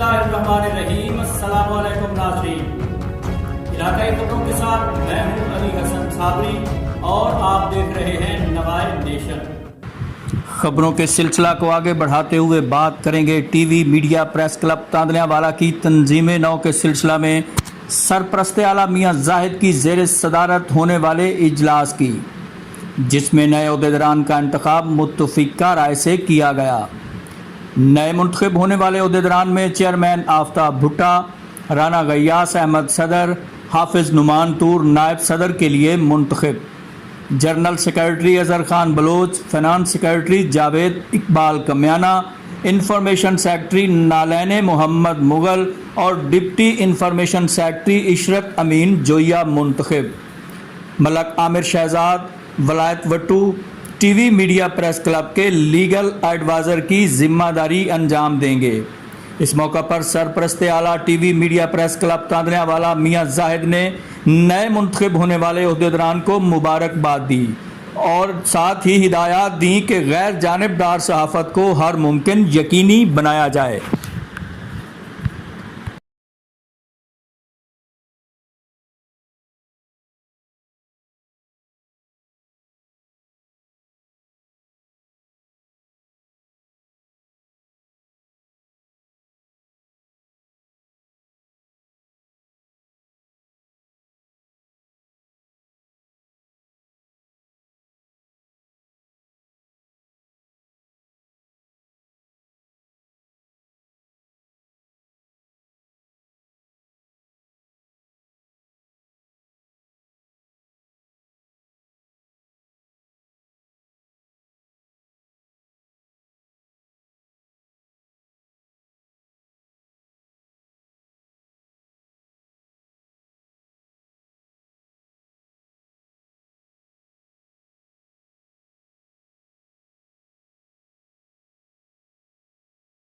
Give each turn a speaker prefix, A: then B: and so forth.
A: बिस्मिल्लाहिर्रहमानिर्रहीम। अस्सलाम वालेकुम नाज़रीन। इलाकाई खबरों के साथ मैं हूं अली हसन साबरी और आप देख रहे हैं नवाए नेशन।
B: खबरों के सिलसिला को आगे बढ़ाते हुए बात करेंगे TV media press club Tandlianwala की तंजीम नौ के सिलसिला में सरपरस्त आला मियाँ जाहिद की ज़ेर सदारत होने वाले इजलास की, जिसमें नए अहदेदारान का इंतखाब मुत्तफ़िका राय से किया गया। नए मुंतखब होने वाले अहदेदारान में चेयरमैन आफ्ताब भुट्टा, राना गयास अहमद सदर, हाफिज़ नुमान तूर नायब सदर के लिए मुंतखब, general secretary Azhar Khan Baloch, finance secretary Javed Iqbal Kamyana, information secretary Nalain Mohammad Mughal और deputy information secretary Ishrat Amin Zoya मुंतखब। Malik Amir Shahzad Wilayat Wattoo TV media press club के लीगल एडवाइज़र की जिम्मेदारी अंजाम देंगे। इस मौका पर सरपरस्त आला TV media press club Tandlianwala Mian Zahid ने नए मुंतखब होने वाले अहदेदारान को मुबारकबाद दी और साथ ही हिदायत दी कि गैर जानिबदार सहाफ़त को हर मुमकिन यकीनी बनाया जाए।